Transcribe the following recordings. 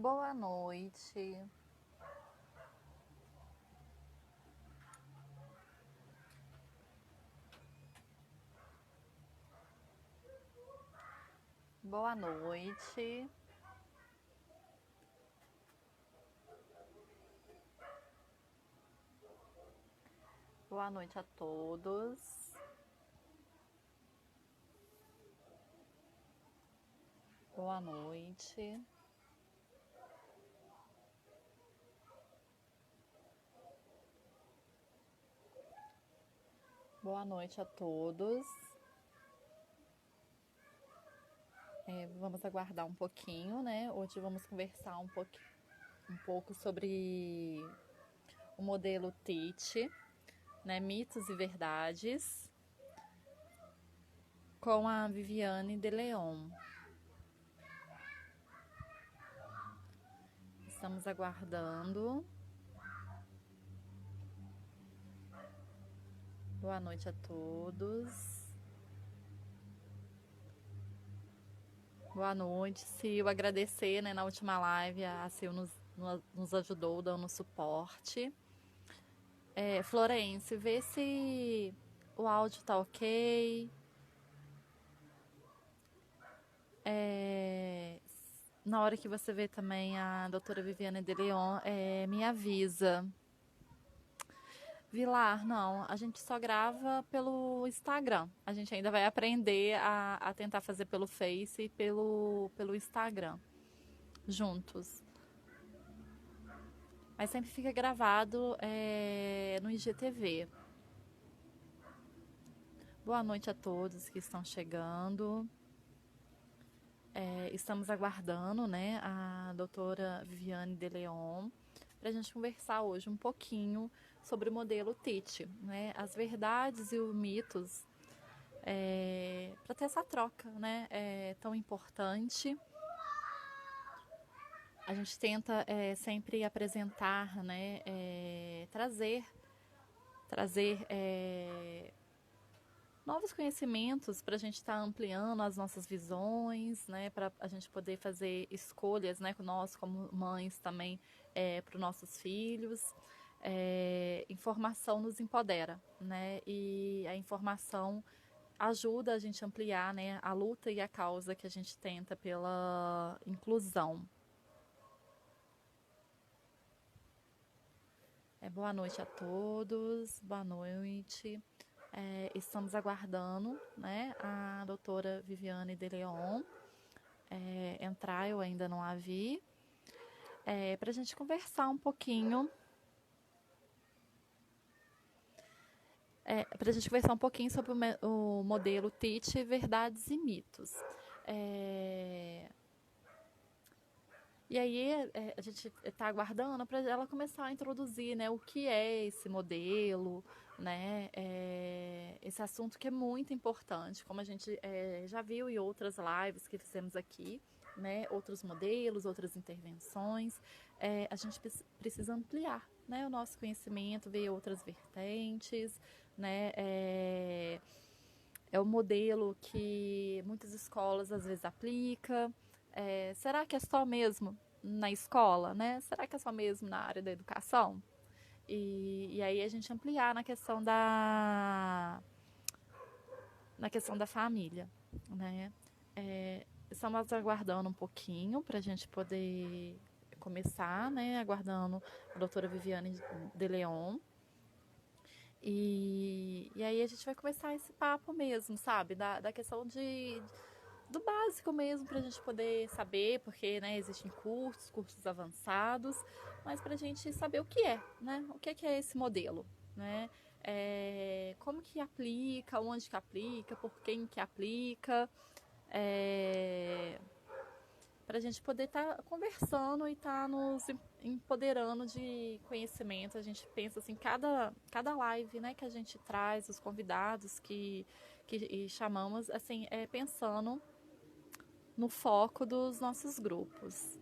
Boa noite. Boa noite. Boa noite a todos. Boa noite. Boa noite a todos. Vamos aguardar um pouquinho, né? Hoje vamos conversar um pouco sobre o modelo TIT, né? Mitos e verdades, com a Viviane de Leon. Estamos aguardando. Boa noite a todos. Boa noite, Sil. Agradecer, né, na última live, a Sil nos ajudou dando suporte. Florence, vê se o áudio tá ok. Na hora que você vê também a doutora Viviane de Leon, me avisa. Vilar, não, a gente só grava pelo Instagram. A gente ainda vai aprender a tentar fazer pelo Face e pelo Instagram, juntos. Mas sempre fica gravado no IGTV. Boa noite a todos que estão chegando. Estamos aguardando, né, a doutora Viviane de Leon para a gente conversar hoje um pouquinho sobre o modelo TIT, né, as verdades e os mitos, para ter essa troca, né, tão importante. A gente tenta sempre apresentar, né, trazer novos conhecimentos para a gente estar ampliando as nossas visões, né, para a gente poder fazer escolhas, né, nós como mães também para os nossos filhos. Informação nos empodera, né, e a informação ajuda a gente a ampliar, né, a luta e a causa que a gente tenta pela inclusão. Boa noite a todos, boa noite. Estamos aguardando, né, a doutora Viviane de Leon entrar, eu ainda não a vi, para a gente conversar um pouquinho. Para a gente conversar um pouquinho sobre o modelo TIT, verdades e mitos. E aí a gente está aguardando para ela começar a introduzir, né, o que é esse modelo, né, esse assunto que é muito importante, como a gente já viu em outras lives que fizemos aqui, né, outros modelos, outras intervenções, a gente precisa ampliar, né, o nosso conhecimento, ver outras vertentes, né, é o modelo que muitas escolas às vezes aplicam. Será que é só mesmo na escola, né? Será que é só mesmo na área da educação? E aí a gente ampliar na questão da família, né? Estamos aguardando um pouquinho para a gente poder começar, né? Aguardando a doutora Viviane de Leon. E aí a gente vai começar esse papo mesmo, sabe? Da questão do básico mesmo, para a gente poder saber, porque né, existem cursos avançados, mas para a gente saber o que é, né? O que é esse modelo, né? Como que aplica, onde que aplica, por quem que aplica, para a gente poder estar conversando e estar nos empoderando de conhecimento. A gente pensa assim, cada live, né, que a gente traz, os convidados que chamamos, assim, pensando no foco dos nossos grupos.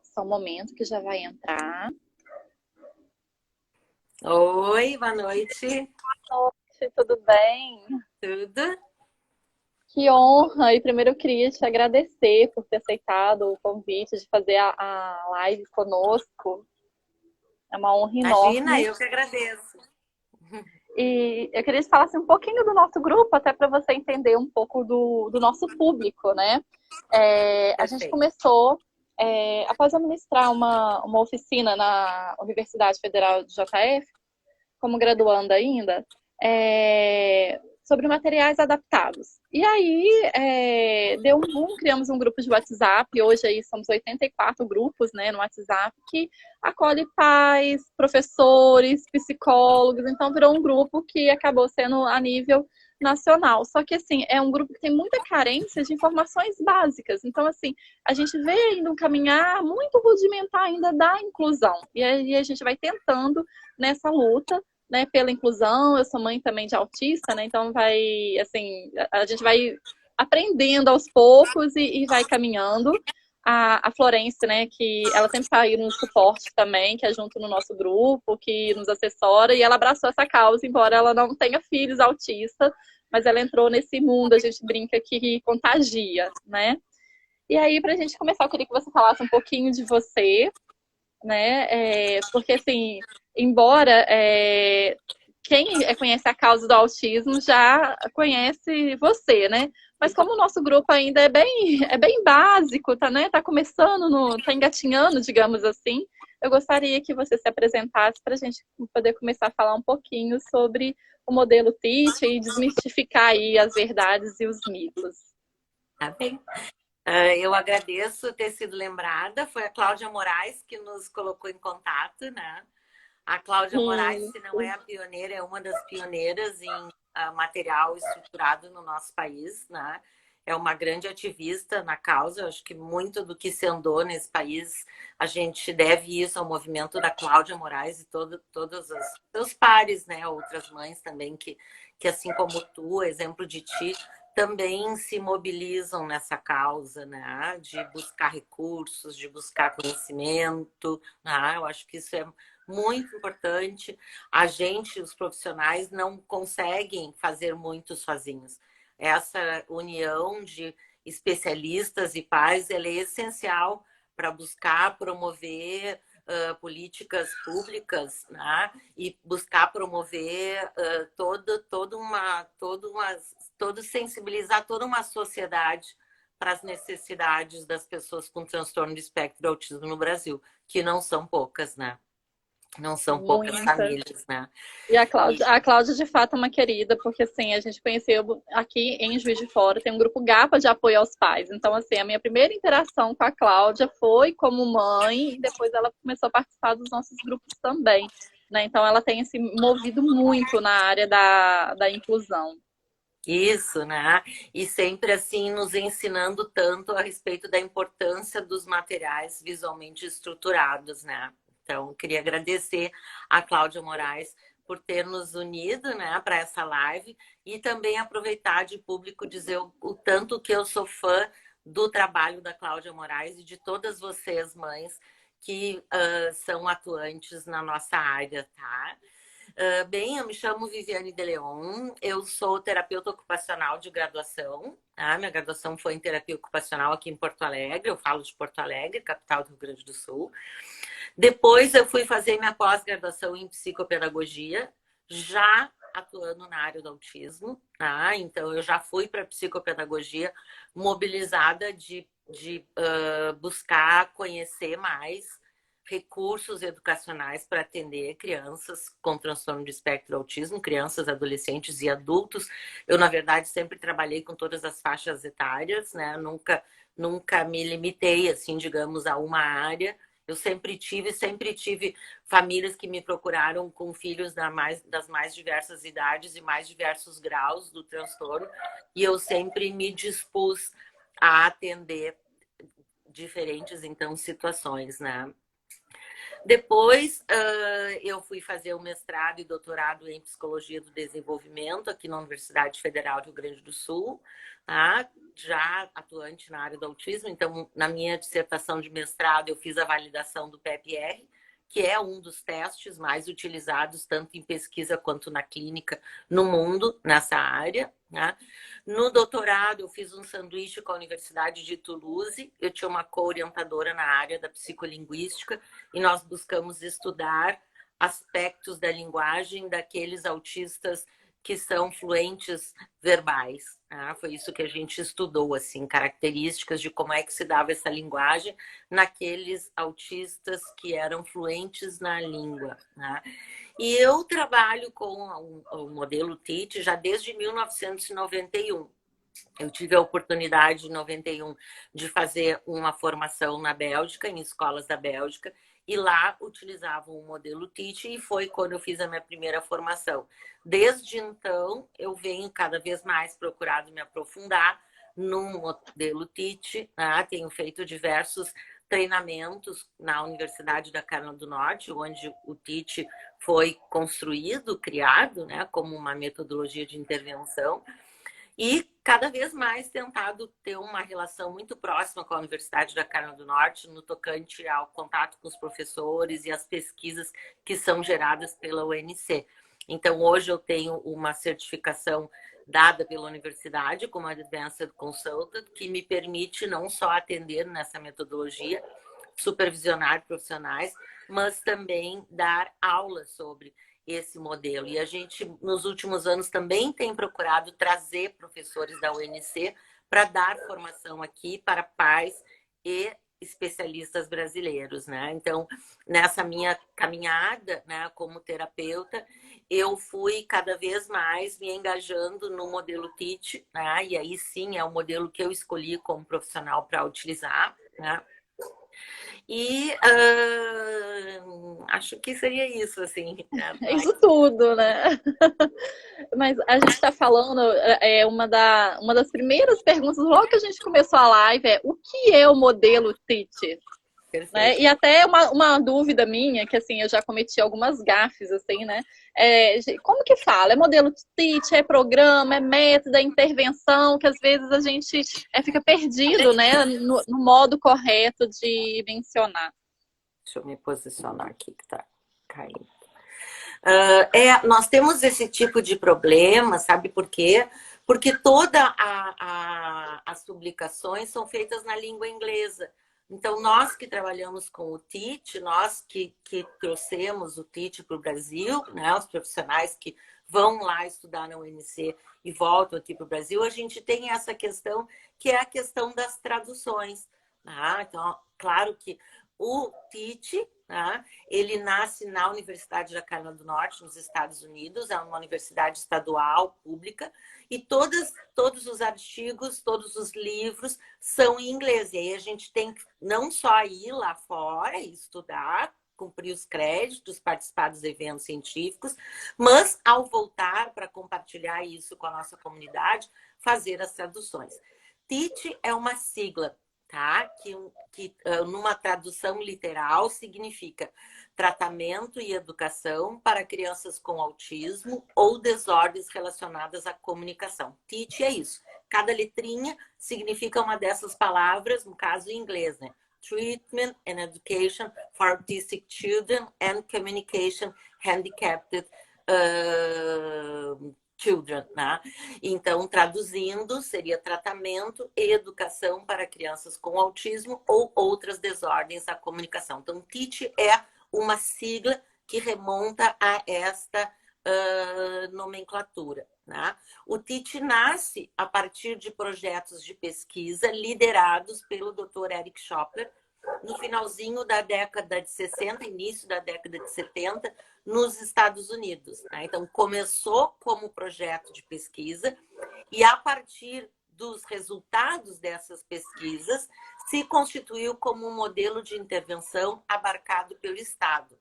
Só um momento que já vai entrar. Oi, boa noite. Oi, tudo bem? Tudo? Que honra! E primeiro eu queria te agradecer por ter aceitado o convite de fazer a live conosco. É uma honra Imagina, enorme. eu que agradeço. E eu queria te falar assim, um pouquinho do nosso grupo, até para você entender um pouco do nosso público, né? A gente Perfeito. começou, após administrar uma oficina na Universidade Federal de JF, como graduanda ainda, sobre materiais adaptados. E aí deu um boom, criamos um grupo de WhatsApp, hoje aí somos 84 grupos, né, no WhatsApp, que acolhe pais, professores, psicólogos, então virou um grupo que acabou sendo a nível nacional. Só que assim, é um grupo que tem muita carência de informações básicas. Então, assim, a gente vê ainda um caminhar muito rudimentar ainda da inclusão. E aí a gente vai tentando nessa luta, né, pela inclusão. Eu sou mãe também de autista, né? Então vai, assim, a gente vai aprendendo aos poucos e vai caminhando. A Florence, né, que ela sempre está aí no suporte também, que é junto no nosso grupo, que nos assessora, e ela abraçou essa causa, embora ela não tenha filhos autistas, mas ela entrou nesse mundo, a gente brinca que contagia, né? E aí, para a gente começar, eu queria que você falasse um pouquinho de você, né? Porque, assim, embora quem conhece a causa do autismo já conhece você, né? Mas como o nosso grupo ainda é bem básico, tá, né? Tá começando, tá engatinhando, digamos assim, eu gostaria que você se apresentasse para a gente poder começar a falar um pouquinho sobre o modelo Teach e desmistificar aí as verdades e os mitos. Tá bem. Eu agradeço ter sido lembrada. Foi a Cláudia Moraes que nos colocou em contato, né? A Cláudia Moraes, se não é Isso. a pioneira, é uma das pioneiras em material estruturado no nosso país, né? É uma grande ativista na causa. Eu acho que muito do que se andou nesse país, a gente deve isso ao movimento da Cláudia Moraes e todos os seus pares, né? Outras mães também que assim como tu, exemplo de ti, também se mobilizam nessa causa, né? De buscar recursos, de buscar conhecimento, né? Eu acho que isso é muito importante. A gente, os profissionais, não conseguem fazer muito sozinhos. Essa união de especialistas e pais, ela é essencial para buscar promover políticas públicas, né? E buscar promover sensibilizar toda uma sociedade para as necessidades das pessoas com transtorno de espectro do autismo no Brasil, que não são poucas, né? Não são poucas Muitas. famílias, né? E a E Cláudia, a Cláudia, de fato, é uma querida, porque assim, a gente conheceu aqui em Juiz de Fora, tem um grupo GAPA de apoio aos pais. Então, assim, a minha primeira interação com a Cláudia foi como mãe, e depois ela começou a participar dos nossos grupos também. Né? Então, ela tem se movido muito na área da inclusão. isso, né? E sempre assim nos ensinando tanto a respeito da importância dos materiais visualmente estruturados, né? Então, queria agradecer a Cláudia Moraes por ter nos unido, né, para essa live e também aproveitar de público dizer o tanto que eu sou fã do trabalho da Cláudia Moraes e de todas vocês, mães, que são atuantes na nossa área, tá? Bem, eu me chamo Viviane de Leon, eu sou terapeuta ocupacional de graduação. Tá? Minha graduação foi em terapia ocupacional aqui em Porto Alegre, eu falo de Porto Alegre, capital do Rio Grande do Sul. Depois eu fui fazer minha pós-graduação em psicopedagogia, já atuando na área do autismo. Tá? Então eu já fui para psicopedagogia mobilizada de buscar conhecer mais recursos educacionais para atender crianças com transtorno de espectro do autismo, crianças, adolescentes e adultos. Eu, na verdade, sempre trabalhei com todas as faixas etárias, né? Nunca me limitei, assim, digamos, a uma área. Eu sempre tive famílias que me procuraram com filhos das mais diversas idades e mais diversos graus do transtorno, e eu sempre me dispus a atender diferentes, então, situações, né? Depois, eu fui fazer o mestrado e doutorado em Psicologia do Desenvolvimento aqui na Universidade Federal do Rio Grande do Sul, tá? Já atuante na área do autismo. Então, na minha dissertação de mestrado, eu fiz a validação do PEPR, que é um dos testes mais utilizados tanto em pesquisa quanto na clínica no mundo, nessa área, né? No doutorado, eu fiz um sanduíche com a Universidade de Toulouse, eu tinha uma co-orientadora na área da psicolinguística e nós buscamos estudar aspectos da linguagem daqueles autistas que são fluentes verbais. Tá? Foi isso que a gente estudou, assim, características de como é que se dava essa linguagem naqueles autistas que eram fluentes na língua. Tá? E eu trabalho com o modelo TEACH já desde 1991. Eu tive a oportunidade, em 91, de fazer uma formação na Bélgica, em escolas da Bélgica, e lá utilizavam o modelo TEACH e foi quando eu fiz a minha primeira formação. Desde então, eu venho cada vez mais procurado me aprofundar no modelo TEACH, né? Tenho feito diversos treinamentos na Universidade da Carolina do Norte, onde o TEACH foi construído, criado, né, como uma metodologia de intervenção, e cada vez mais tentado ter uma relação muito próxima com a Universidade da Carolina do Norte no tocante ao contato com os professores e as pesquisas que são geradas pela UNC. Então, hoje eu tenho uma certificação dada pela universidade como Advanced Consultant, que me permite não só atender nessa metodologia, supervisionar profissionais, mas também dar aulas sobre esse modelo. E a gente, nos últimos anos, também tem procurado trazer professores da UNC para dar formação aqui para pais e especialistas brasileiros, né? Então, nessa minha caminhada, né, como terapeuta, eu fui cada vez mais me engajando no modelo TEACH, né? E aí sim é o modelo que eu escolhi como profissional para utilizar, né? E acho que seria isso, assim. Né? É isso tudo, né? Mas a gente está falando, uma das primeiras perguntas, logo que a gente começou a live, é o que é o modelo TEACH? Né? Perfeito. E até uma dúvida minha, que assim, eu já cometi algumas gafes, assim, né? Como que fala? É modelo TEACH, é programa, é método, é intervenção, que às vezes a gente fica perdido, né? No modo correto de mencionar. Deixa eu me posicionar aqui que tá caindo. Nós temos esse tipo de problema, sabe por quê? Porque todas as publicações são feitas na língua inglesa. Então, nós que trabalhamos com o TEACH, nós que trouxemos o TEACH para o Brasil, né, os profissionais que vão lá estudar na UNC e voltam aqui para o Brasil, a gente tem essa questão que é a questão das traduções. Então, claro que o TEACH, né, ele nasce na Universidade da Carolina do Norte, nos Estados Unidos, é uma universidade estadual, pública, e todos os artigos, todos os livros são em inglês. E aí a gente tem que não só ir lá fora e estudar, cumprir os créditos, participar dos eventos científicos, mas ao voltar para compartilhar isso com a nossa comunidade, fazer as traduções. TEACH é uma sigla, tá? Que numa tradução literal significa tratamento e educação para crianças com autismo ou desordens relacionadas à comunicação. TEACH é isso. Cada letrinha significa uma dessas palavras, no caso em inglês, né? Treatment and Education for Autistic Children and Communication Handicapped Children, né? Então, traduzindo, seria tratamento e educação para crianças com autismo ou outras desordens da comunicação. Então, TEACH é uma sigla que remonta a esta nomenclatura. Né? O TEACH nasce a partir de projetos de pesquisa liderados pelo Dr. Eric Schopler no finalzinho da década de 60, início da década de 70, nos Estados Unidos. Né? Então, começou como projeto de pesquisa e, a partir dos resultados dessas pesquisas, se constituiu como um modelo de intervenção abarcado pelo Estado.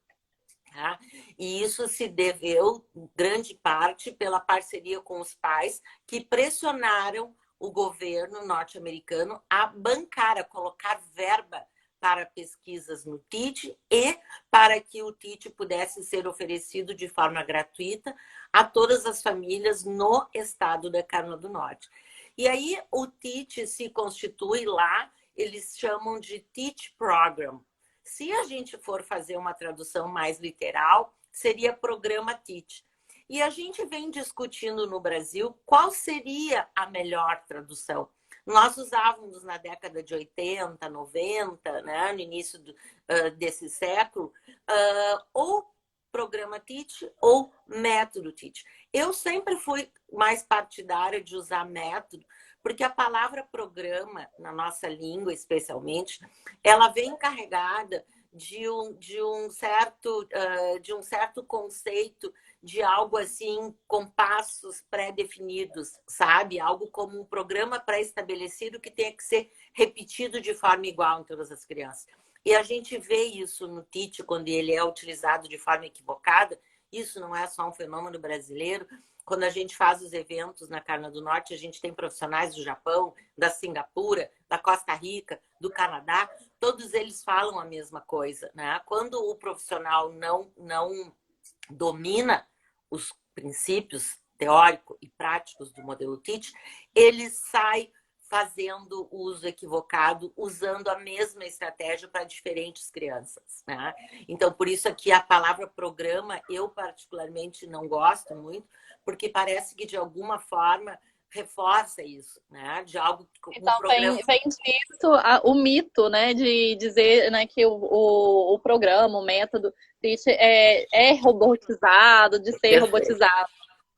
Tá? E isso se deveu, grande parte, pela parceria com os pais que pressionaram o governo norte-americano a bancar, a colocar verba para pesquisas no TEACH e para que o TEACH pudesse ser oferecido de forma gratuita a todas as famílias no estado da Carolina do Norte. E aí o TEACH se constitui lá, eles chamam de TEACH Program, Se a gente for fazer uma tradução mais literal, seria programa TEACH. E a gente vem discutindo no Brasil qual seria a melhor tradução. Nós usávamos na década de 80, 90, né, no início desse século, ou programa TEACH ou método TEACH. Eu sempre fui mais partidária de usar método, porque a palavra programa, na nossa língua especialmente, ela vem carregada de um certo conceito de algo assim com passos pré-definidos, sabe? Algo como um programa pré-estabelecido que tenha que ser repetido de forma igual em todas as crianças. E a gente vê isso no TEACH quando ele é utilizado de forma equivocada. Isso não é só um fenômeno brasileiro. Quando a gente faz os eventos na Carolina do Norte, a gente tem profissionais do Japão, da Singapura, da Costa Rica, do Canadá, todos eles falam a mesma coisa, né? Quando o profissional não domina os princípios teóricos e práticos do modelo TEACH, ele sai fazendo uso equivocado, usando a mesma estratégia para diferentes crianças, né? Então, por isso aqui a palavra programa, eu particularmente não gosto muito, porque parece que de alguma forma reforça isso, né? De algo que Então, vem disso o mito, né, de dizer, né, que o programa, o método é robotizado, de ser robotizado.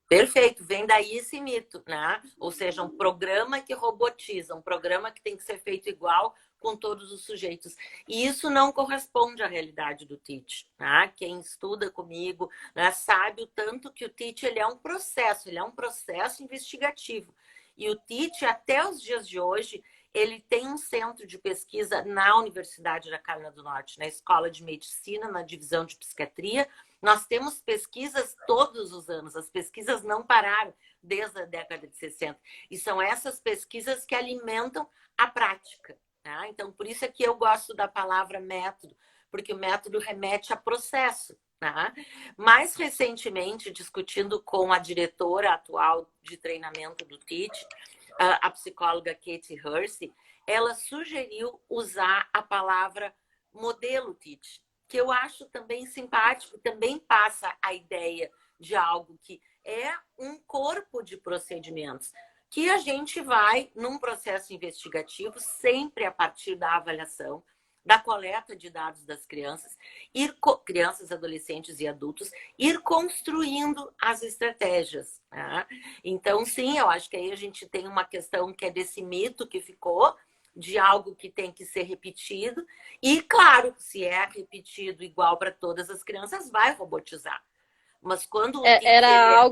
Perfeito, vem daí esse mito, né? Ou seja, um programa que robotiza, um programa que tem que ser feito igual com todos os sujeitos. E isso não corresponde à realidade do TEACH, né? Quem estuda comigo, né, sabe o tanto que o TEACH ele é um processo investigativo. E o TEACH, até os dias de hoje, ele tem um centro de pesquisa na Universidade da Carolina do Norte, na Escola de Medicina, na divisão de Psiquiatria. Nós temos pesquisas todos os anos, as pesquisas não pararam desde a década de 60. E são essas pesquisas que alimentam a prática. Tá? Então, por isso é que eu gosto da palavra método, porque o método remete a processo. Tá? Mais recentemente, discutindo com a diretora atual de treinamento do TEACH, a psicóloga Katie Hersey, ela sugeriu usar a palavra modelo TEACH, que eu acho também simpático, também passa a ideia de algo que é um corpo de procedimentos, que a gente vai, num processo investigativo, sempre a partir da avaliação, da coleta de dados das crianças, crianças, adolescentes e adultos, ir construindo as estratégias. Né? Então, sim, eu acho que aí a gente tem uma questão que é desse mito que ficou, de algo que tem que ser repetido. E, claro, se é repetido igual para todas as crianças, vai robotizar. Mas quando o Era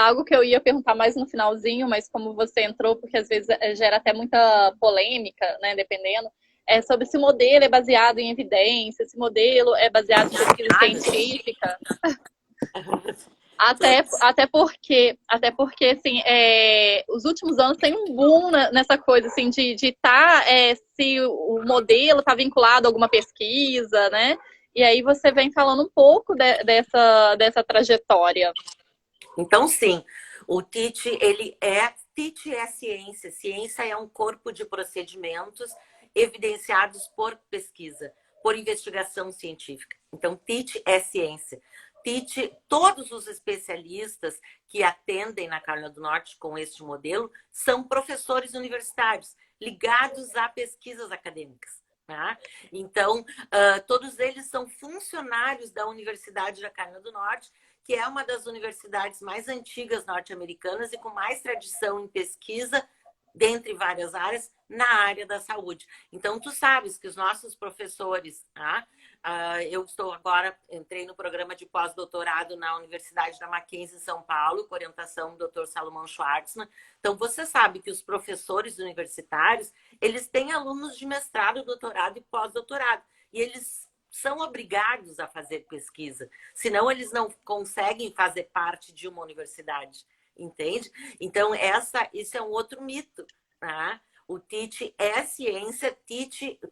algo que eu ia perguntar mais no finalzinho, mas como você entrou, porque às vezes gera até muita polêmica, né, dependendo, sobre se o modelo é baseado em evidência, se o modelo é baseado em pesquisa científica. Até porque assim, os últimos anos tem um boom nessa coisa assim, de se o modelo está vinculado a alguma pesquisa, né? E aí você vem falando um pouco dessa trajetória. Então, sim, o TEACH, TEACH é ciência. Ciência é um corpo de procedimentos evidenciados por pesquisa, por investigação científica. Então, TEACH é ciência. TEACH, todos os especialistas que atendem na Carolina do Norte com este modelo são professores universitários ligados a pesquisas acadêmicas. Tá? Então, todos eles são funcionários da Universidade da Carolina do Norte, que é uma das universidades mais antigas norte-americanas e com mais tradição em pesquisa, dentre várias áreas, na área da saúde. Então, tu sabes que os nossos professores, tá? Eu entrei no programa de pós-doutorado na Universidade da Mackenzie, em São Paulo, com orientação do Dr. Salomão Schwartzman. Então, você sabe que os professores universitários, eles têm alunos de mestrado, doutorado e pós-doutorado. E eles são obrigados a fazer pesquisa, senão eles não conseguem fazer parte de uma universidade, entende? Então, isso é um outro mito, tá? O TEACH é ciência,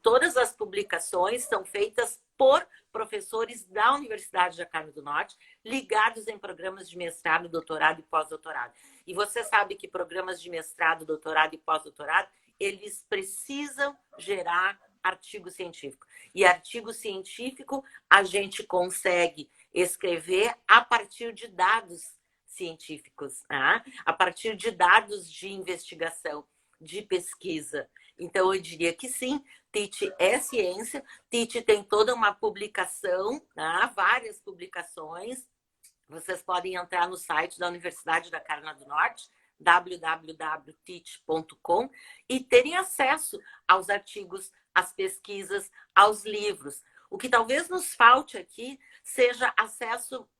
todas as publicações são feitas por professores da Universidade da Carolina do Norte, ligados em programas de mestrado, doutorado e pós-doutorado. E você sabe que programas de mestrado, doutorado e pós-doutorado, eles precisam gerar artigo científico. E artigo científico a gente consegue escrever a partir de dados científicos, né? A partir de dados de investigação, de pesquisa. Então, eu diria que sim, Teach é ciência. Teach tem toda uma publicação, né? Várias publicações. Vocês podem entrar no site da Universidade da Carolina do Norte, www.teach.com, e terem acesso aos artigos, às pesquisas, aos livros. O que talvez nos falte aqui seja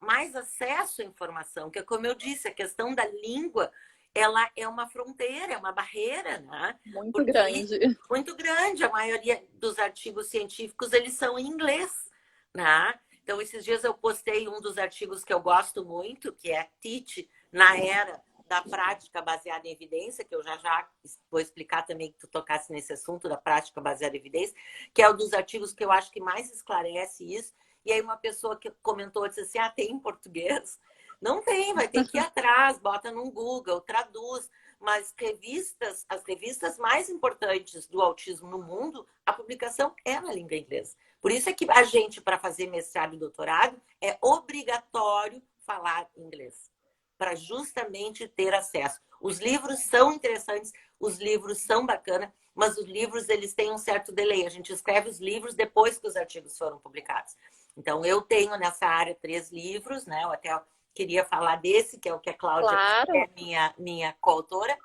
mais acesso à informação, que é como eu disse, a questão da língua, ela é uma fronteira, é uma barreira, né? Muito grande. Muito grande. A maioria dos artigos científicos, eles são em inglês, né? Então, esses dias eu postei um dos artigos que eu gosto muito, que é Teach na era da prática baseada em evidência, que eu já vou explicar também que tu tocasse nesse assunto da prática baseada em evidência, que é um dos artigos que eu acho que mais esclarece isso. E aí uma pessoa que comentou, disse assim, tem em português? Não tem, vai ter que ir atrás, bota no Google, traduz. Mas as revistas mais importantes do autismo no mundo, a publicação é na língua inglesa. Por isso é que a gente, para fazer mestrado e doutorado, é obrigatório falar inglês, para justamente ter acesso. Os livros são interessantes, os livros são bacanas, mas os livros eles têm um certo delay. A gente escreve os livros depois que os artigos foram publicados. Então, eu tenho nessa área 3 livros, né? Eu até queria falar desse, que é o que a Cláudia é minha coautora.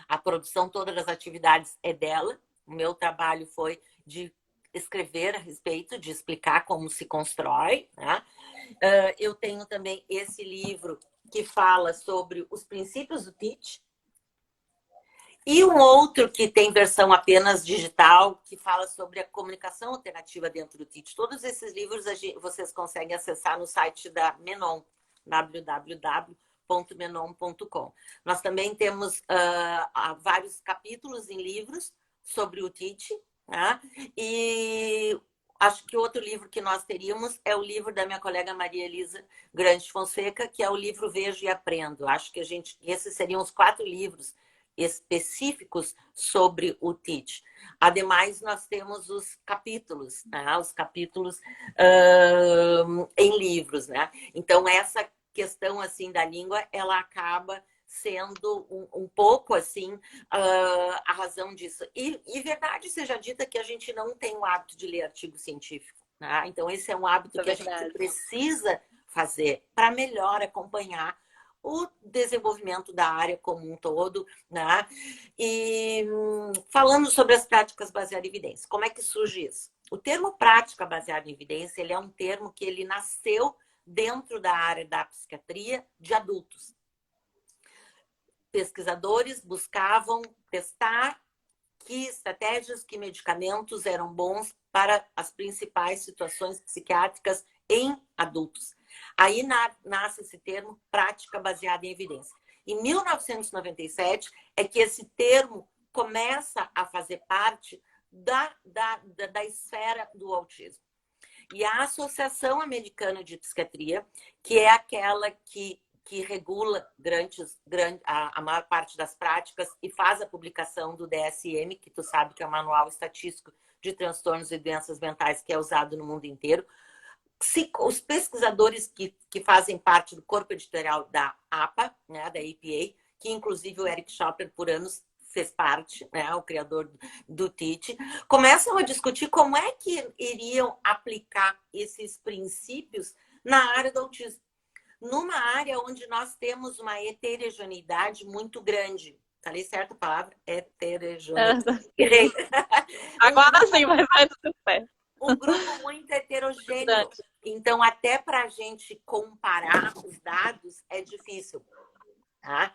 A produção, todas as atividades é dela. O meu trabalho foi de escrever a respeito, de explicar como se constrói, né? Eu tenho também esse livro que fala sobre os princípios do Teach. E um outro que tem versão apenas digital, que fala sobre a comunicação alternativa dentro do Teach. Todos esses livros vocês conseguem acessar no site da Menon, www.menon.com. Nós também temos vários capítulos em livros sobre o Teach, né? E acho que outro livro que nós teríamos é o livro da minha colega Maria Elisa Grande Fonseca, que é o livro Vejo e Aprendo. Acho que esses seriam os 4 livros específicos sobre o Teach. Ademais, nós temos os capítulos, né? Os capítulos em livros, né? Então, essa questão assim da língua, ela acaba sendo um pouco assim a razão disso. E verdade seja dita que a gente não tem o hábito de ler artigo científico, né? Então, esse é um hábito que a gente precisa fazer para melhor acompanhar o desenvolvimento da área como um todo, né? E falando sobre as práticas baseadas em evidência, como é que surge isso? O termo prática baseada em evidência, ele é um termo que ele nasceu dentro da área da psiquiatria de adultos. Pesquisadores buscavam testar que estratégias, que medicamentos eram bons para as principais situações psiquiátricas em adultos. Aí nasce esse termo prática baseada em evidência. Em 1997 é que esse termo começa a fazer parte da esfera do autismo. E a Associação Americana de Psiquiatria, que é aquela que regula a maior parte das práticas e faz a publicação do DSM, que tu sabe que é o Manual Estatístico de Transtornos e Doenças Mentais, que é usado no mundo inteiro. Os pesquisadores que fazem parte do corpo editorial da APA, né, da APA, que inclusive o Eric Schopper por anos fez parte, né, o criador do Teach, começam a discutir como é que iriam aplicar esses princípios na área do autismo. Numa área onde nós temos uma heterogeneidade muito grande. Falei certo a palavra? Heterogeneidade. Agora sim, mas vai tudo certo. Um grupo muito heterogêneo. Então, até para a gente comparar os dados é difícil. Tá?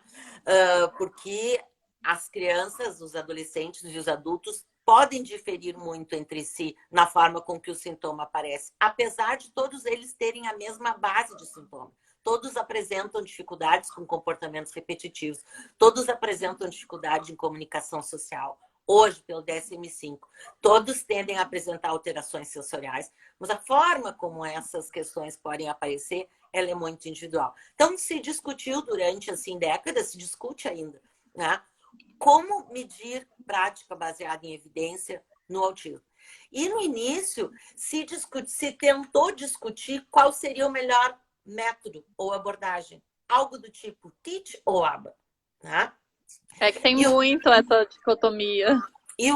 Porque as crianças, os adolescentes e os adultos podem diferir muito entre si na forma com que o sintoma aparece, apesar de todos eles terem a mesma base de sintoma. Todos apresentam dificuldades com comportamentos repetitivos. Todos apresentam dificuldade em comunicação social. Hoje, pelo DSM-5, todos tendem a apresentar alterações sensoriais, mas a forma como essas questões podem aparecer, ela é muito individual. Então, se discutiu durante, assim, décadas, se discute ainda, né? Como medir prática baseada em evidência no autismo. E no início se tentou discutir qual seria o melhor método ou abordagem. Algo do tipo TEACH ou ABA. Né? É que tem muito essa dicotomia. E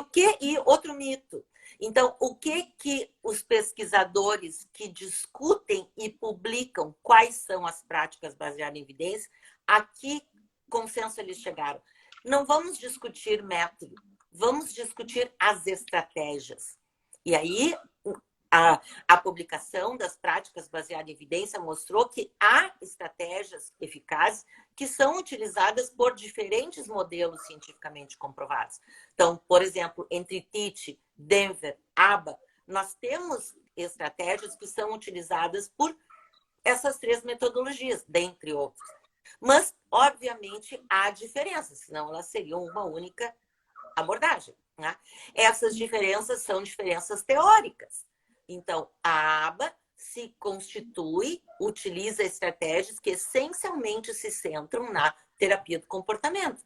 outro mito. Então, o que os pesquisadores que discutem e publicam quais são as práticas baseadas em evidência, a que consenso eles chegaram? Não vamos discutir método, vamos discutir as estratégias. E aí, a publicação das práticas baseadas em evidência mostrou que há estratégias eficazes que são utilizadas por diferentes modelos cientificamente comprovados. Então, por exemplo, entre TEACH, Denver, ABA, nós temos estratégias que são utilizadas por essas 3 metodologias, dentre outras. Mas, obviamente, há diferenças, senão elas seriam uma única abordagem. Né? Essas diferenças são diferenças teóricas. Então, a ABA se constitui, utiliza estratégias que essencialmente se centram na terapia do comportamento.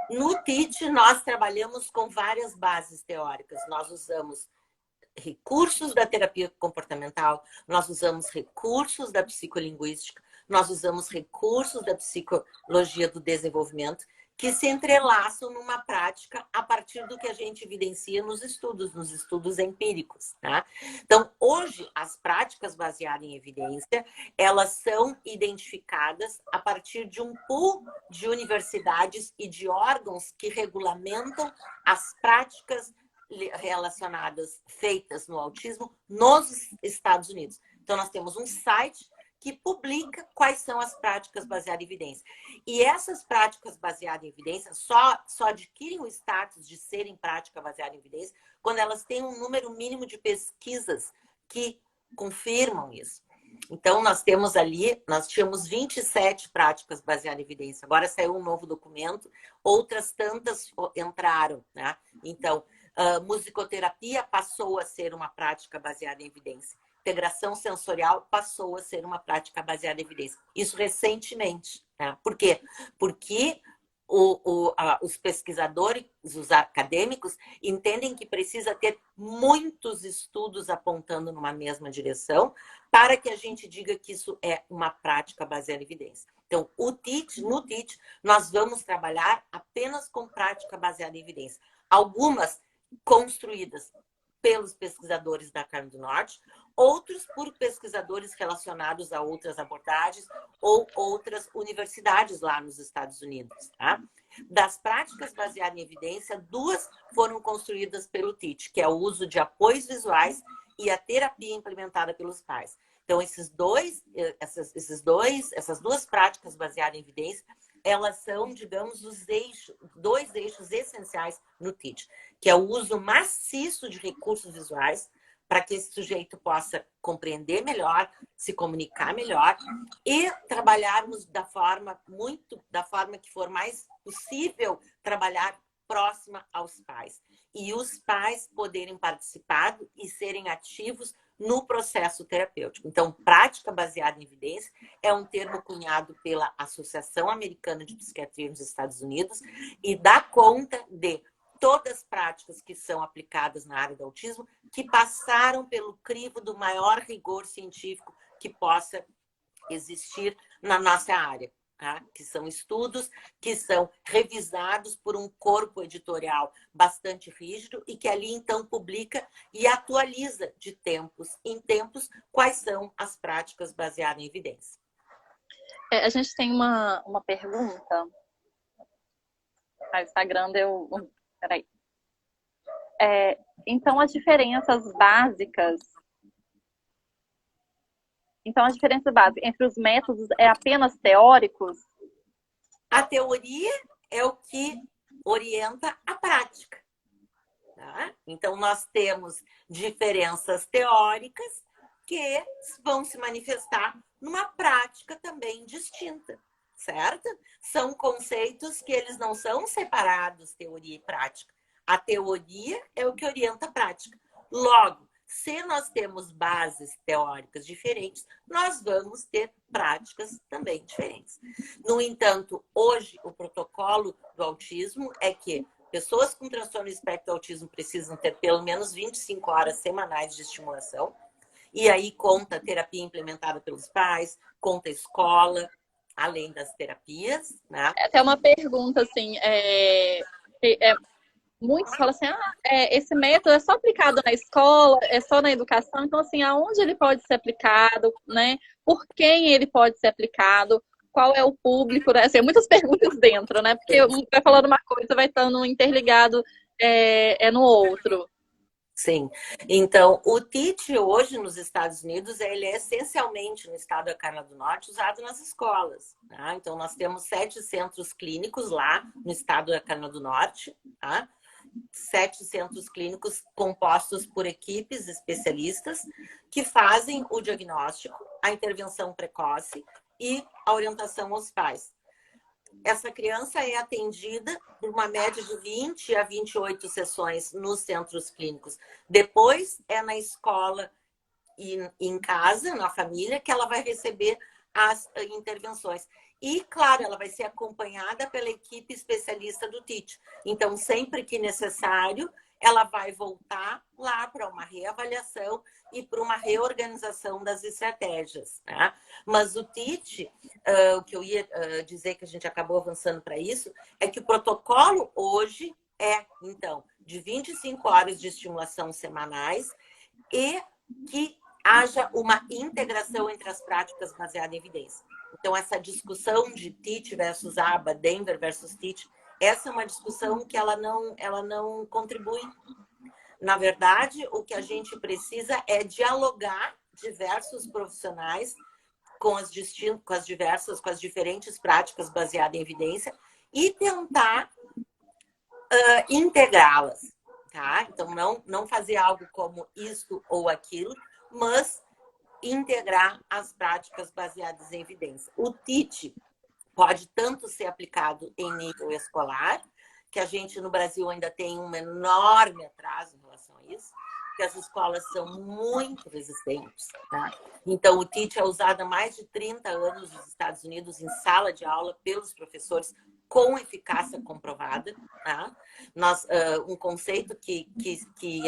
No TEACH, nós trabalhamos com várias bases teóricas. Nós usamos recursos da terapia comportamental, nós usamos recursos da psicolinguística, nós usamos recursos da psicologia do desenvolvimento, que se entrelaçam numa prática a partir do que a gente evidencia nos estudos empíricos. Tá? Então, hoje, as práticas baseadas em evidência, elas são identificadas a partir de um pool de universidades e de órgãos que regulamentam as práticas relacionadas, feitas no autismo nos Estados Unidos. Então, nós temos um site que publica quais são as práticas baseadas em evidência. E essas práticas baseadas em evidência só adquirem o status de serem prática baseada em evidência quando elas têm um número mínimo de pesquisas que confirmam isso. Então, nós tínhamos 27 práticas baseadas em evidência. Agora saiu um novo documento, outras tantas entraram. Né? Então, musicoterapia passou a ser uma prática baseada em evidência. Integração sensorial passou a ser uma prática baseada em evidência. Isso recentemente. Né? Por quê? Porque os pesquisadores, os acadêmicos, entendem que precisa ter muitos estudos apontando numa mesma direção para que a gente diga que isso é uma prática baseada em evidência. Então, no TEACH, nós vamos trabalhar apenas com prática baseada em evidência. Algumas construídas pelos pesquisadores da Carolina do Norte, outros por pesquisadores relacionados a outras abordagens ou outras universidades lá nos Estados Unidos. Tá? Das práticas baseadas em evidência, 2 foram construídas pelo TEACH, que é o uso de apoios visuais e a terapia implementada pelos pais. Então, essas 2 práticas baseadas em evidência, elas são, digamos, os 2 eixos essenciais no TEACH, que é o uso maciço de recursos visuais para que esse sujeito possa compreender melhor, se comunicar melhor e trabalharmos da forma que for mais possível trabalhar próxima aos pais. E os pais poderem participar e serem ativos no processo terapêutico. Então, prática baseada em evidência é um termo cunhado pela Associação Americana de Psiquiatria nos Estados Unidos e dá conta de todas as práticas que são aplicadas na área do autismo que passaram pelo crivo do maior rigor científico que possa existir na nossa área. Tá? Que são estudos que são revisados por um corpo editorial bastante rígido e que ali, então, publica e atualiza de tempos em tempos quais são as práticas baseadas em evidência. A gente tem uma pergunta. O Instagram deu... Peraí. Então, as diferenças básicas... Então, a diferença básica entre os métodos é apenas teóricos? A teoria é o que orienta a prática. Tá? Então, nós temos diferenças teóricas que vão se manifestar numa prática também distinta, certo? São conceitos que eles não são separados, teoria e prática. A teoria é o que orienta a prática. Logo, se nós temos bases teóricas diferentes, nós vamos ter práticas também diferentes. No entanto, hoje, o protocolo do autismo é que Pessoas com transtorno espectro autismo precisam ter pelo menos 25 horas semanais de estimulação. E aí conta terapia implementada pelos pais, conta escola, além das terapias, né? Até uma pergunta, assim, muitos falam assim, esse método é só aplicado na escola, é só na educação, então, assim, aonde ele pode ser aplicado, né? Por quem ele pode ser aplicado? Qual é o público, né? Assim, muitas perguntas dentro, né? Porque vai falando uma coisa, vai estando interligado no outro. Sim. Então, o TEACH hoje nos Estados Unidos, ele é essencialmente no estado da Carolina do Norte usado nas escolas. Tá? Então, nós temos 7 centros clínicos lá no estado da Carolina do Norte, tá? 7 centros clínicos compostos por equipes especialistas que fazem o diagnóstico, a intervenção precoce e a orientação aos pais. Essa criança é atendida por uma média de 20 a 28 sessões nos centros clínicos. Depois é na escola e em casa, na família, que ela vai receber as intervenções. E, claro, ela vai ser acompanhada pela equipe especialista do TEACH. Então, sempre que necessário, ela vai voltar lá para uma reavaliação e para uma reorganização das estratégias. Né? Mas o TEACH, o que eu ia dizer que a gente acabou avançando para isso, é que o protocolo hoje é, então, de 25 horas de estimulação semanais e que haja uma integração entre as práticas baseadas em evidência. Então, essa discussão de TEACH versus ABA, Denver versus TEACH, essa é uma discussão que ela não contribui. Na verdade, o que a gente precisa é dialogar diversos profissionais com as diferentes práticas baseadas em evidência e tentar integrá-las. Tá? Então, não fazer algo como isto ou aquilo, mas integrar as práticas baseadas em evidência. O TEACH pode tanto ser aplicado em nível escolar, que a gente no Brasil ainda tem um enorme atraso em relação a isso, que as escolas são muito resistentes. Tá? Então, o TEACH é usado há mais de 30 anos nos Estados Unidos em sala de aula pelos professores com eficácia comprovada. Tá? Um conceito que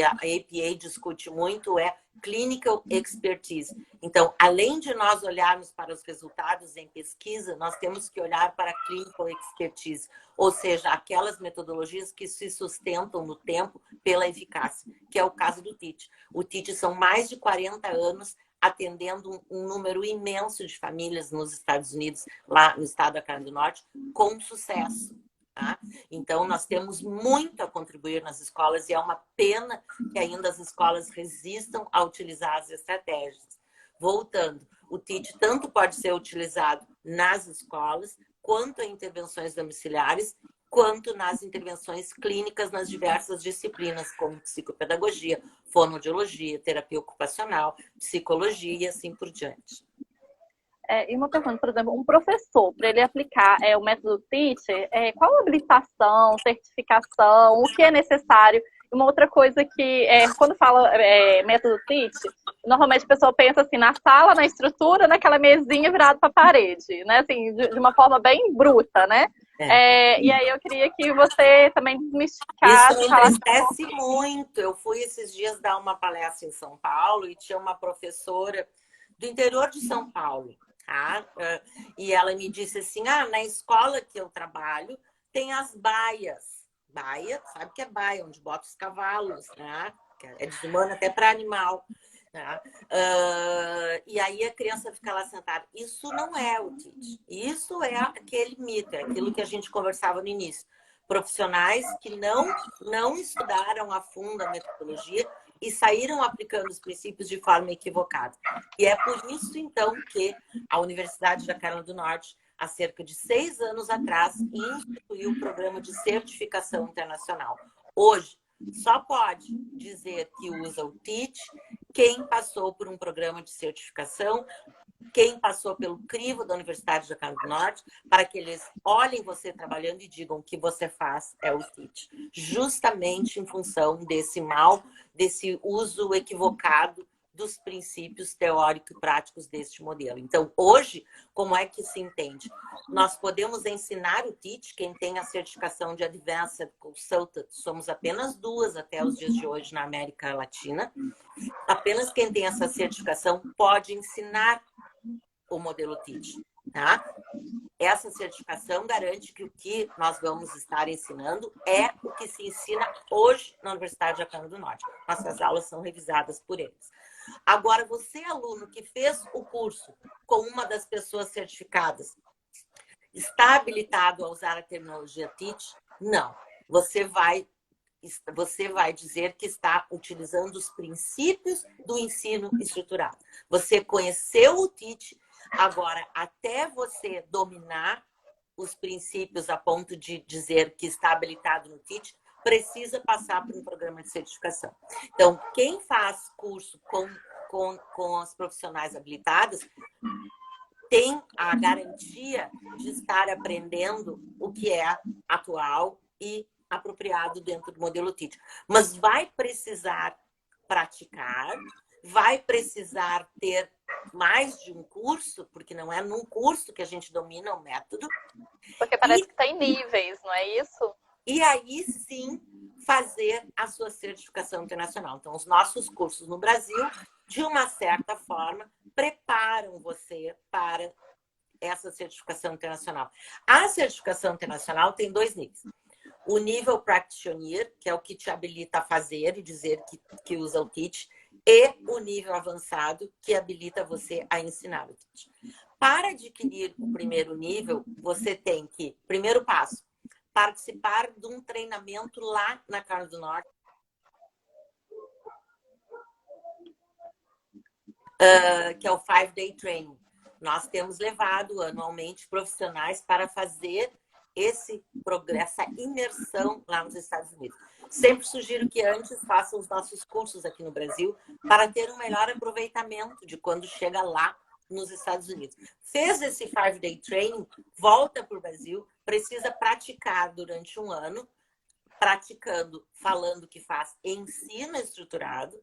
a APA discute muito é clinical expertise. Então, além de nós olharmos para os resultados em pesquisa, nós temos que olhar para a clinical expertise, ou seja, aquelas metodologias que se sustentam no tempo pela eficácia, que é o caso do TEACH. O TEACH são mais de 40 anos atendendo um número imenso de famílias nos Estados Unidos, lá no estado da Carolina do Norte, com sucesso. Tá? Então, nós temos muito a contribuir nas escolas e é uma pena que ainda as escolas resistam a utilizar as estratégias. Voltando, o TEACH tanto pode ser utilizado nas escolas, quanto em intervenções domiciliares, quanto nas intervenções clínicas nas diversas disciplinas, como psicopedagogia, fonoaudiologia, terapia ocupacional, psicologia e assim por diante. E uma pergunta, por exemplo, um professor, para ele aplicar o método Teacher, qual a habilitação, certificação, o que é necessário? Uma outra coisa que, quando fala método Teacher, normalmente a pessoa pensa assim, na sala, na estrutura, naquela mesinha virada para a parede, né? Assim, de uma forma bem bruta, né? E aí eu queria que você também desmistificasse. Isso me entristece muito. Eu fui esses dias dar uma palestra em São Paulo e tinha uma professora do interior de São Paulo. Tá? E ela me disse assim, na escola que eu trabalho tem as baias. Baia, sabe o que é baia? Onde bota os cavalos, né? É desumano até para animal. Tá? E aí a criança fica lá sentada. Isso não é o TEACH. Isso é aquele mito, é aquilo que a gente conversava no início. Profissionais que não estudaram a fundo a metodologia e saíram aplicando os princípios de forma equivocada. E é por isso, então, que a Universidade da Carolina do Norte, há cerca de 6 anos atrás, instituiu o programa de certificação internacional. Hoje, só pode dizer que usa o TEACH quem passou por um programa de certificação, quem passou pelo crivo da Universidade da Carolina do Norte, para que eles olhem você trabalhando e digam o que você faz é o TEACH. Justamente em função desse uso equivocado dos princípios teóricos e práticos deste modelo. Então, hoje, como é que se entende? Nós podemos ensinar o TEACH, quem tem a certificação de Advanced Consultant, somos apenas 2 até os dias de hoje na América Latina. Apenas quem tem essa certificação pode ensinar o modelo TEACH, tá? Essa certificação garante que o que nós vamos estar ensinando é o que se ensina hoje na Universidade de Japão do Norte. Nossas aulas são revisadas por eles. Agora, você, aluno que fez o curso com uma das pessoas certificadas, está habilitado a usar a terminologia TEACH? Não. Você vai dizer que está utilizando os princípios do ensino estruturado. Você conheceu o TEACH. Agora, até você dominar os princípios a ponto de dizer que está habilitado no TEACH, precisa passar por um programa de certificação. Então, quem faz curso com as profissionais habilitadas tem a garantia de estar aprendendo o que é atual e apropriado dentro do modelo TEACH. Mas vai precisar praticar, vai precisar ter mais de um curso, porque não é num curso que a gente domina o método. Porque parece que tem níveis, não é isso? E aí sim fazer a sua certificação internacional. Então, os nossos cursos no Brasil, de uma certa forma, preparam você para essa certificação internacional. A certificação internacional tem 2 níveis. O nível practitioner, que é o que te habilita a fazer e dizer que usa o TEACH, e o nível avançado, que habilita você a ensinar o TEACH. Para adquirir o primeiro nível, você tem que, primeiro passo, participar de um treinamento lá na Carolina do Norte, que é o 5-day training. Nós temos levado anualmente profissionais para fazer esse progresso, essa imersão lá nos Estados Unidos. Sempre sugiro que antes façam os nossos cursos aqui no Brasil para ter um melhor aproveitamento de quando chega lá nos Estados Unidos. Fez esse 5-day training, volta para o Brasil, precisa praticar durante um ano, praticando, falando que faz ensino estruturado,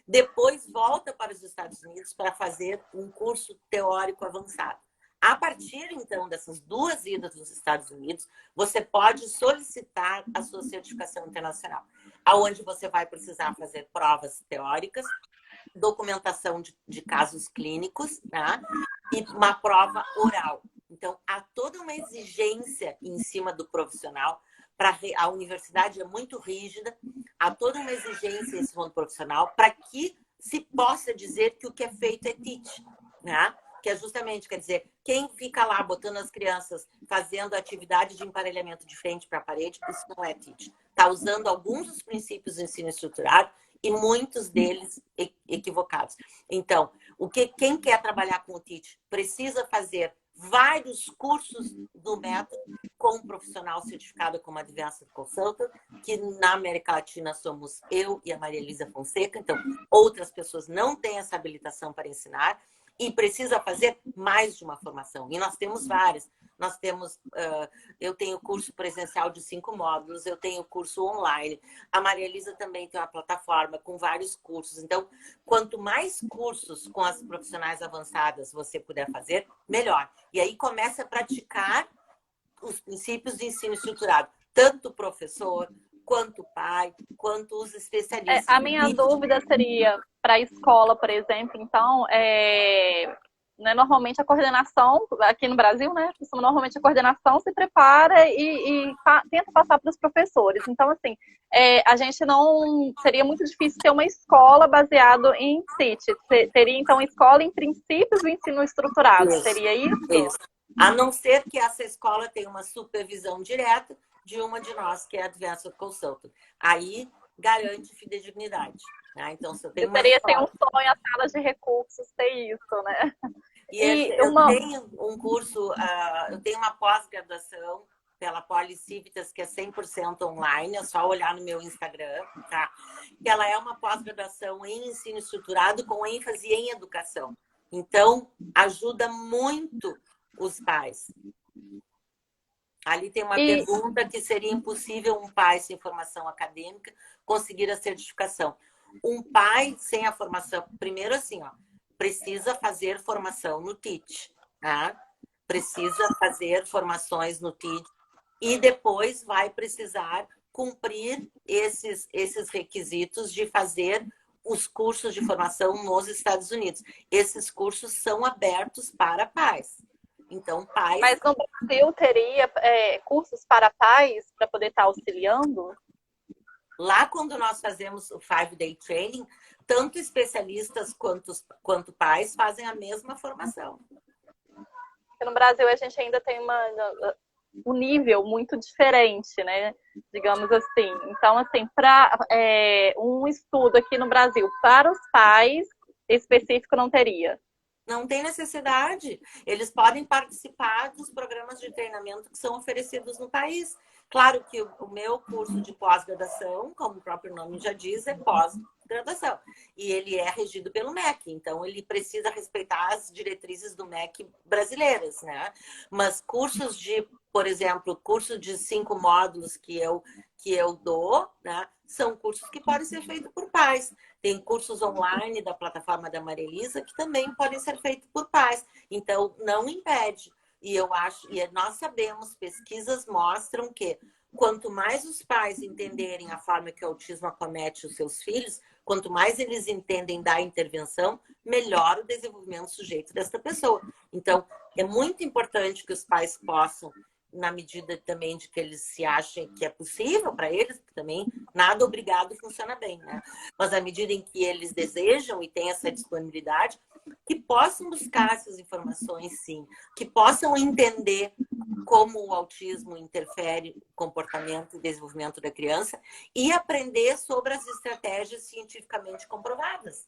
depois volta para os Estados Unidos para fazer um curso teórico avançado. A partir, então, dessas 2 idas nos Estados Unidos, você pode solicitar a sua certificação internacional, aonde você vai precisar fazer provas teóricas, documentação de casos clínicos, né? E uma prova oral. Então, há toda uma exigência em cima do profissional. A universidade é muito rígida, há toda uma exigência em cima do profissional para que se possa dizer que o que é feito é TEACH, né? Que é justamente, quer dizer, quem fica lá botando as crianças fazendo atividade de emparelhamento de frente para a parede, isso não é TEACH. Está usando alguns dos princípios do ensino estruturado e muitos deles equivocados. Então, quem quer trabalhar com o TEACH precisa fazer vários cursos do método com um profissional certificado como Advanced Consultant, que na América Latina somos eu e a Maria Elisa Fonseca. Então, outras pessoas não têm essa habilitação para ensinar e precisa fazer mais de uma formação. E nós temos várias. Nós temos, eu tenho curso presencial de 5 módulos, eu tenho curso online. A Maria Elisa também tem uma plataforma com vários cursos. Então, quanto mais cursos com as profissionais avançadas você puder fazer, melhor. E aí começa a praticar os princípios de ensino estruturado. Tanto o professor, quanto o pai, quanto os especialistas. A minha dúvida seria, para a escola, por exemplo, então, né, normalmente a coordenação, aqui no Brasil, né, normalmente a coordenação se prepara e tenta passar para os professores. Então, assim, a gente não... Seria muito difícil ter uma escola baseada em CIT. Teria, então, escola em princípios do ensino estruturado. Isso, seria isso? Isso. A não ser que essa escola tenha uma supervisão direta de uma de nós, que é a Advanced Consultant. Aí garante fidedignidade. Né? Então, se eu tenho uma Seria escola... ter um sonho, a sala de recursos ter isso, né? Eu tenho um curso, eu tenho uma pós-graduação pela Policivitas, que é 100% online, é só olhar no meu Instagram, tá? Que ela é uma pós-graduação em ensino estruturado com ênfase em educação. Então, ajuda muito os pais. Ali tem uma pergunta que seria impossível um pai sem formação acadêmica conseguir a certificação. Um pai sem a formação, primeiro assim, ó, precisa fazer formação no TIT, tá? Precisa fazer formações no TIT e depois vai precisar cumprir esses requisitos de fazer os cursos de formação nos Estados Unidos. Esses cursos são abertos para pais. Então, pais... Mas no Brasil teria cursos para pais para poder estar auxiliando? Lá, quando nós fazemos o 5-day training, tanto especialistas quanto pais fazem a mesma formação. Porque no Brasil a gente ainda tem um nível muito diferente, né? Digamos assim. Então, assim, para um estudo aqui no Brasil para os pais específico não teria. Não tem necessidade. Eles podem participar dos programas de treinamento que são oferecidos no país. Claro que o meu curso de pós-graduação, como o próprio nome já diz, é pós-graduação. E ele é regido pelo MEC. Então, ele precisa respeitar as diretrizes do MEC brasileiras, né? Mas cursos de, por exemplo, curso de 5 módulos que eu dou, né? São cursos que podem ser feitos por pais. Tem cursos online da plataforma da Maria Elisa que também podem ser feitos por pais. Então, não impede. E eu acho, e nós sabemos, pesquisas mostram que quanto mais os pais entenderem a forma que o autismo acomete os seus filhos, quanto mais eles entendem da intervenção, melhor o desenvolvimento do sujeito desta pessoa. Então, é muito importante que os pais possam, na medida também de que eles se achem que é possível para eles, porque também nada obrigado funciona bem, né? Mas à medida em que eles desejam e têm essa disponibilidade, que possam buscar essas informações, sim, que possam entender como o autismo interfere no comportamento e desenvolvimento da criança e aprender sobre as estratégias cientificamente comprovadas.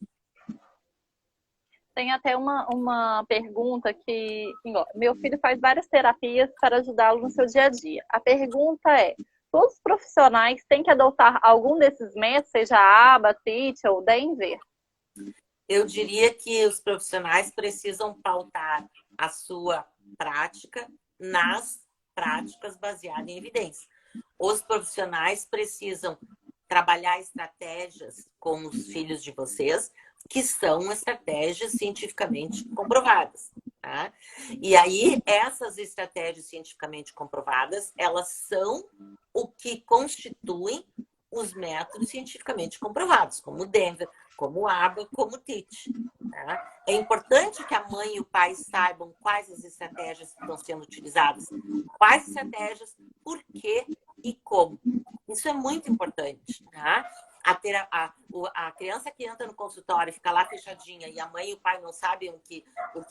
Tem até uma pergunta que... Meu filho faz várias terapias para ajudá-lo no seu dia a dia. A pergunta é, todos os profissionais têm que adotar algum desses métodos, seja a ABA, TIT ou Denver? Eu diria que os profissionais precisam pautar a sua prática nas práticas baseadas em evidência. Os profissionais precisam trabalhar estratégias com os filhos de vocês, que são estratégias cientificamente comprovadas. Tá? E aí, essas estratégias cientificamente comprovadas, elas são o que constituem os métodos cientificamente comprovados, como o Denver, como o ABA, como o TIT. Tá? É importante que a mãe e o pai saibam quais as estratégias que estão sendo utilizadas, quais estratégias, por quê e como. Isso é muito importante. Tá? A criança que entra no consultório e fica lá fechadinha e a mãe e o pai não sabem o que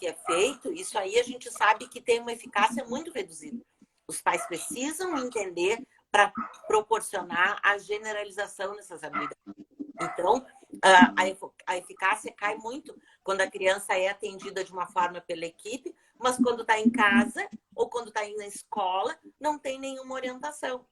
é feito, isso aí a gente sabe que tem uma eficácia muito reduzida. Os pais precisam entender para proporcionar a generalização dessas habilidades. Então, a eficácia cai muito quando a criança é atendida de uma forma pela equipe, mas quando está em casa ou quando está na escola, não tem nenhuma orientação.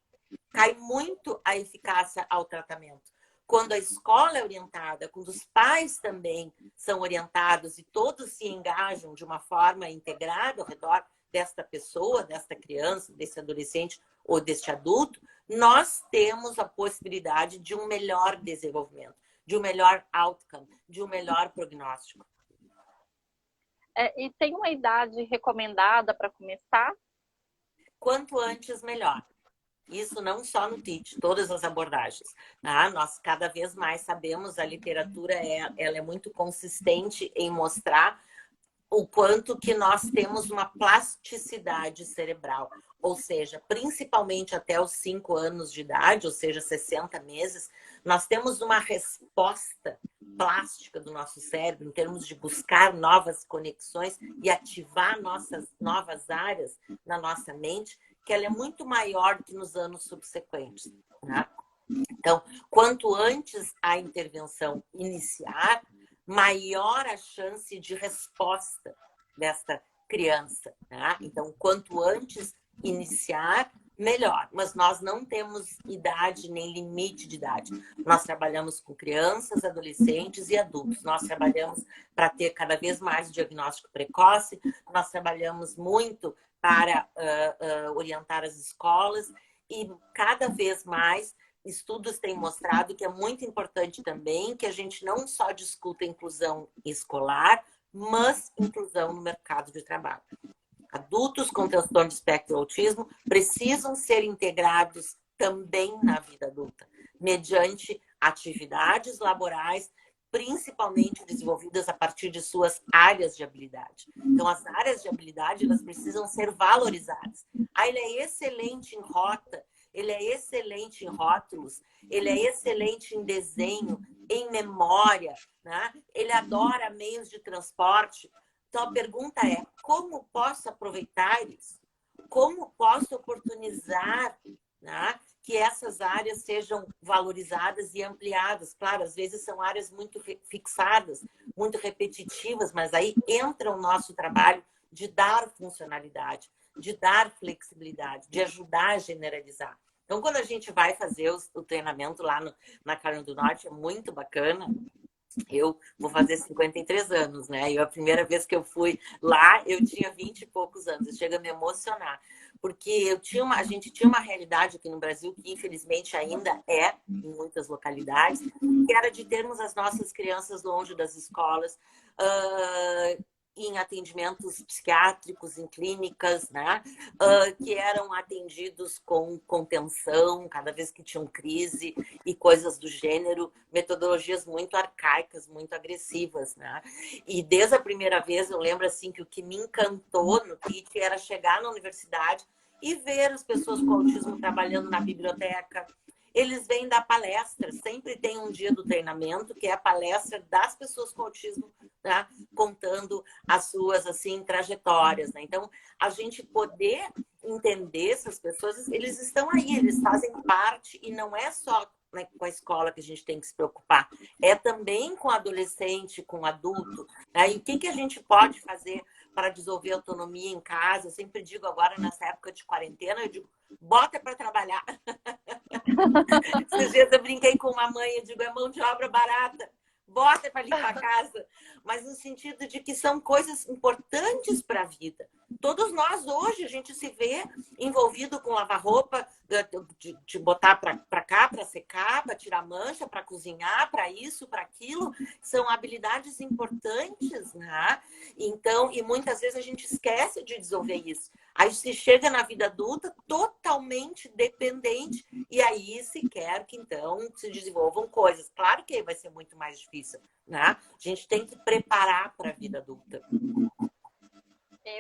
Cai muito a eficácia ao tratamento. Quando a escola é orientada, quando os pais também são orientados e todos se engajam de uma forma integrada ao redor desta pessoa, desta criança, desse adolescente ou deste adulto, nós temos a possibilidade de um melhor desenvolvimento, de um melhor outcome, de um melhor prognóstico. E tem uma idade recomendada para começar? Quanto antes, melhor. Isso não só no TIT, todas as abordagens. Tá? Nós cada vez mais sabemos, a literatura ela é muito consistente em mostrar o quanto que nós temos uma plasticidade cerebral. Ou seja, principalmente até os 5 anos de idade, ou seja, 60 meses, nós temos uma resposta plástica do nosso cérebro, em termos de buscar novas conexões e ativar nossas novas áreas na nossa mente, que ela é muito maior do que nos anos subsequentes. Né? Então, quanto antes a intervenção iniciar, maior a chance de resposta desta criança. Né? Então, quanto antes iniciar, melhor. Mas nós não temos idade nem limite de idade. Nós trabalhamos com crianças, adolescentes e adultos. Nós trabalhamos para ter cada vez mais diagnóstico precoce. Nós trabalhamos muito para orientar as escolas e cada vez mais estudos têm mostrado que é muito importante também que a gente não só discuta inclusão escolar, mas inclusão no mercado de trabalho. Adultos com transtorno de espectro e autismo precisam ser integrados também na vida adulta, mediante atividades laborais, principalmente desenvolvidas a partir de suas áreas de habilidade. Então, as áreas de habilidade, elas precisam ser valorizadas. Ele é excelente em rota, ele é excelente em rótulos, ele é excelente em desenho, em memória, né? Ele adora meios de transporte. Então, a pergunta é, como posso aproveitar isso? Como posso oportunizar, né, que essas áreas sejam valorizadas e ampliadas? Claro, às vezes são áreas muito fixadas, muito repetitivas, mas aí entra o nosso trabalho de dar funcionalidade, de dar flexibilidade, de ajudar a generalizar. Então, quando a gente vai fazer o treinamento lá na Carolina do Norte, é muito bacana. Eu vou fazer 53 anos, né? E a primeira vez que eu fui lá, eu tinha 20 e poucos anos. Chega a me emocionar. Porque a gente tinha uma realidade aqui no Brasil que, infelizmente, ainda é em muitas localidades, que era de termos as nossas crianças longe das escolas, em atendimentos psiquiátricos, em clínicas, né? Que eram atendidos com contenção, cada vez que tinham crise e coisas do gênero, metodologias muito arcaicas, muito agressivas, né? E desde a primeira vez eu lembro assim que o que me encantou no kit era chegar na universidade e ver as pessoas com autismo trabalhando na biblioteca. Eles vêm dar palestra, sempre tem um dia do treinamento, que é a palestra das pessoas com autismo, né? Contando as suas, assim, trajetórias, né? Então, a gente poder entender essas pessoas, eles estão aí, eles fazem parte, e não é só, né, com a escola que a gente tem que se preocupar, é também com adolescente, com adulto, né? E o que a gente pode fazer para desenvolver autonomia em casa? Eu sempre digo agora, nessa época de quarentena, eu digo, bota para trabalhar. Esses dias eu brinquei com uma mãe, eu digo, é mão de obra barata, bota para limpar a casa, mas no sentido de que são coisas importantes para a vida. Todos nós hoje, a gente se vê envolvido com lavar roupa, de botar para cá, para secar, para tirar mancha, para cozinhar, para isso, para aquilo. São habilidades importantes, né? Então, e muitas vezes a gente esquece de desenvolver isso. Aí se chega na vida adulta totalmente dependente, e aí se quer que então se desenvolvam coisas. Claro que aí vai ser muito mais difícil, né? A gente tem que preparar para a vida adulta.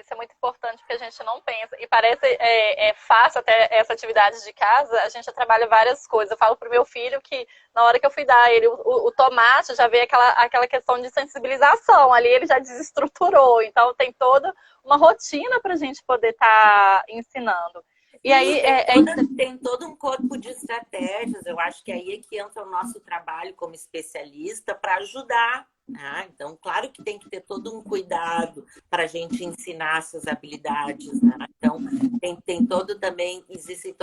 Isso é muito importante, porque a gente não pensa. E parece fácil até essa atividade de casa, a gente trabalha várias coisas. Eu falo pro meu filho que na hora que eu fui dar ele o tomate, já veio aquela questão de sensibilização. Ali ele já desestruturou. Então tem toda uma rotina para a gente poder estar ensinando. E aí tem todo um corpo de estratégias. Eu acho que aí é que entra o nosso trabalho como especialista para ajudar. Ah, então, claro que tem que ter todo um cuidado para a gente ensinar essas habilidades, né? Então, tem todo também, existe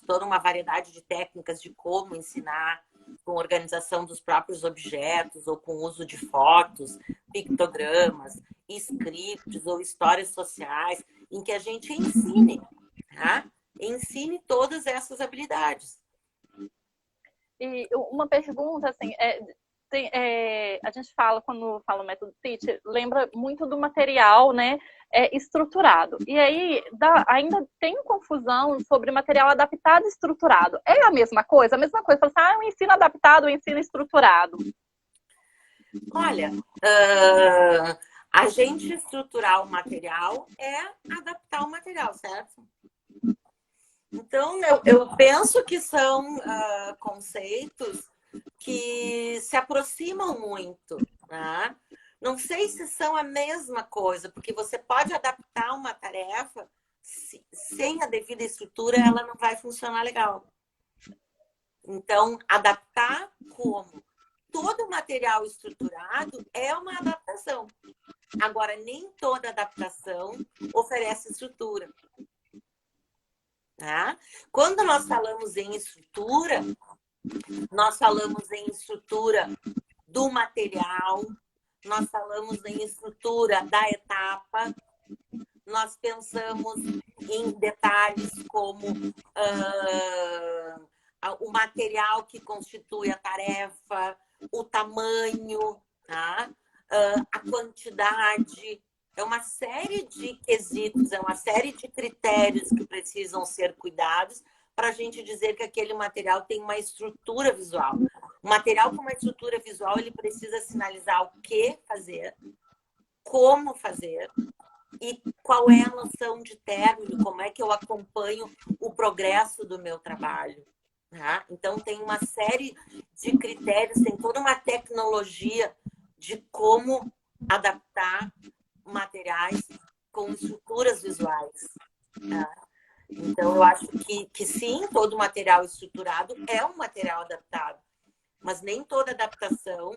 toda uma variedade de técnicas de como ensinar, com organização dos próprios objetos, ou com uso de fotos, pictogramas, scripts ou histórias sociais, em que a gente ensine, tá? Ensine todas essas habilidades. E uma pergunta, assim, a gente fala, quando fala o método Teach, lembra muito do material, né, estruturado. E aí ainda tem confusão sobre material adaptado e estruturado. É a mesma coisa? A mesma coisa, fala assim, o ensino adaptado, o ensino estruturado. Olha, a gente estruturar o material é adaptar o material, certo? Então, eu penso que são conceitos que se aproximam muito, né? Não sei se são a mesma coisa, porque você pode adaptar uma tarefa sem a devida estrutura, ela não vai funcionar legal. Então, adaptar como? Todo material estruturado é uma adaptação. Agora, nem toda adaptação oferece estrutura. Tá? Quando nós falamos em estrutura, nós falamos em estrutura do material, nós falamos em estrutura da etapa, nós pensamos em detalhes como o material que constitui a tarefa, o tamanho, tá? A quantidade. É uma série de quesitos, é uma série de critérios que precisam ser cuidados para a gente dizer que aquele material tem uma estrutura visual. O material com uma estrutura visual, ele precisa sinalizar o que fazer, como fazer e qual é a noção de término, como é que eu acompanho o progresso do meu trabalho. Tá? Então, tem uma série de critérios, tem toda uma tecnologia de como adaptar materiais com estruturas visuais. Tá? Então, eu acho que sim, todo material estruturado é um material adaptado, mas nem toda adaptação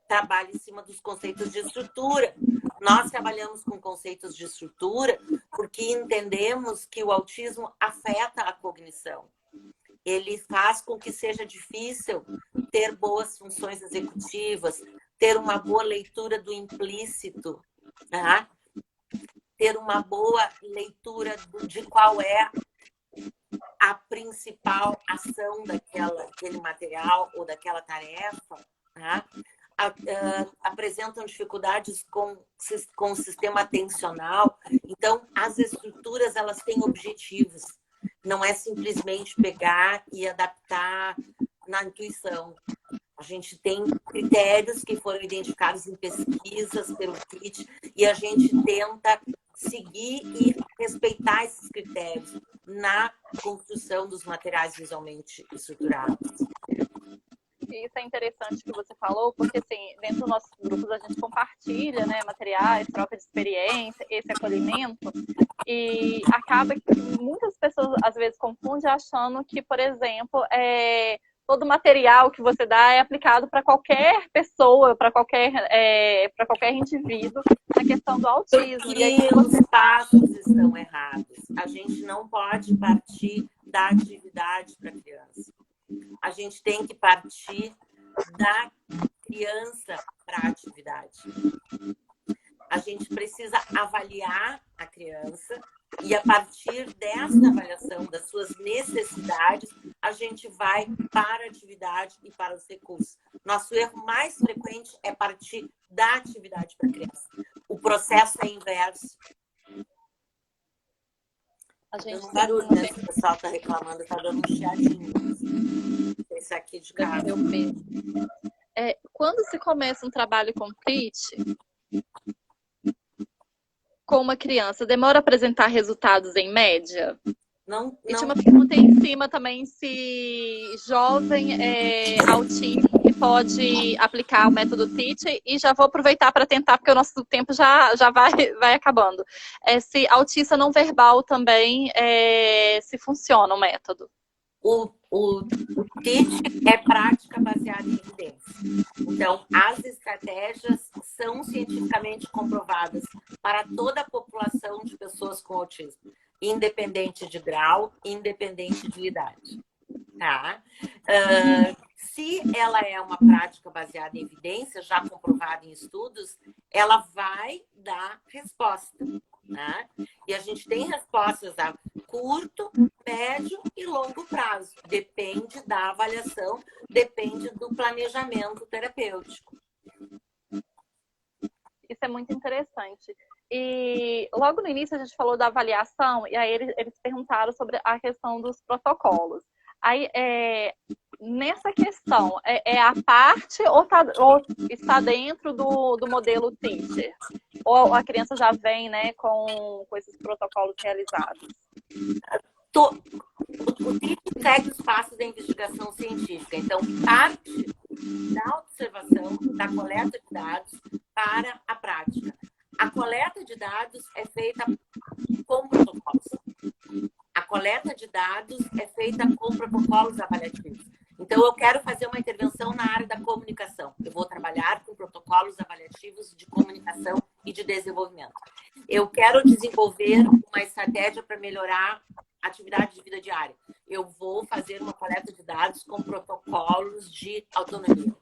trabalha em cima dos conceitos de estrutura. Nós trabalhamos com conceitos de estrutura porque entendemos que o autismo afeta a cognição. Ele faz com que seja difícil ter boas funções executivas, ter uma boa leitura do implícito, tá? Ter uma boa leitura de qual é a principal ação daquele material ou daquela tarefa, tá? Apresentam dificuldades com o sistema atencional. Então, as estruturas, elas têm objetivos. Não é simplesmente pegar e adaptar na intuição. A gente tem critérios que foram identificados em pesquisas pelo KIT e a gente tenta seguir e respeitar esses critérios na construção dos materiais visualmente estruturados. Isso é interessante que você falou, porque assim, dentro dos nossos grupos a gente compartilha, né, materiais, troca de experiência, esse acolhimento, e acaba que muitas pessoas às vezes confundem achando que, por exemplo, todo material que você dá é aplicado para qualquer pessoa, para qualquer indivíduo, na questão do autismo. Porque e aí os passos estão errados. A gente não pode partir da atividade para a criança. A gente tem que partir da criança para a atividade. A gente precisa avaliar a criança e, a partir dessa avaliação das suas necessidades, a gente vai para a atividade e para os recursos. Nosso erro mais frequente é partir da atividade para a criança. O processo é inverso. A gente tem barulho, né? O pessoal está reclamando, está dando um chiadinho. Esse aqui de casa. Quando se começa um trabalho com PIT, com uma criança, demora a apresentar resultados em média? Não. E tinha uma pergunta aí em cima também se jovem autista pode aplicar o método TEACH, e já vou aproveitar para tentar, porque o nosso tempo já vai acabando. Se autista não verbal também, se funciona o método. O TEACH é prática baseada em evidência. Então, as estratégias são cientificamente comprovadas para toda a população de pessoas com autismo, independente de grau, independente de idade. Tá? Se ela é uma prática baseada em evidência, já comprovada em estudos, ela vai dar resposta. Né? E a gente tem respostas a curto, médio e longo prazo. Depende da avaliação, depende do planejamento terapêutico. Isso é muito interessante. E logo no início a gente falou da avaliação, e aí eles perguntaram sobre a questão dos protocolos. Aí, nessa questão, é a parte ou está dentro do modelo Teacher? Ou a criança já vem, né, com esses protocolos realizados? O Teacher segue os passos da investigação científica. Então, parte da observação, da coleta de dados para a prática. A coleta de dados é feita com protocolos. A coleta de dados é feita com protocolos avaliativos. Então, eu quero fazer uma intervenção na área da comunicação. Eu vou trabalhar com protocolos avaliativos de comunicação e de desenvolvimento. Eu quero desenvolver uma estratégia para melhorar a atividade de vida diária. Eu vou fazer uma coleta de dados com protocolos de autonomia.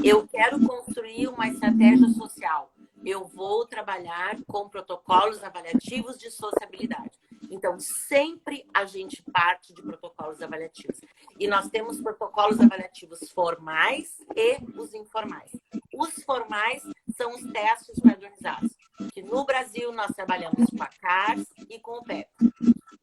Eu quero construir uma estratégia social. Eu vou trabalhar com protocolos avaliativos de sociabilidade. Então, sempre a gente parte de protocolos avaliativos. E nós temos protocolos avaliativos formais e os informais. Os formais são os testes padronizados, que no Brasil nós trabalhamos com a CARS e com o PEP.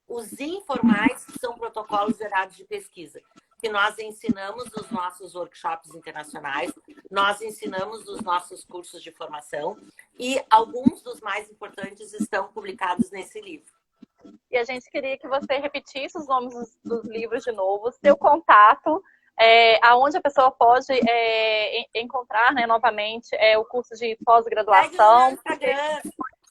Os informais são protocolos gerados de pesquisa, que nós ensinamos nos nossos workshops internacionais, nós ensinamos nos nossos cursos de formação e alguns dos mais importantes estão publicados nesse livro. E a gente queria que você repetisse os nomes dos livros de novo, seu contato, aonde a pessoa pode encontrar, né, novamente o curso de pós-graduação.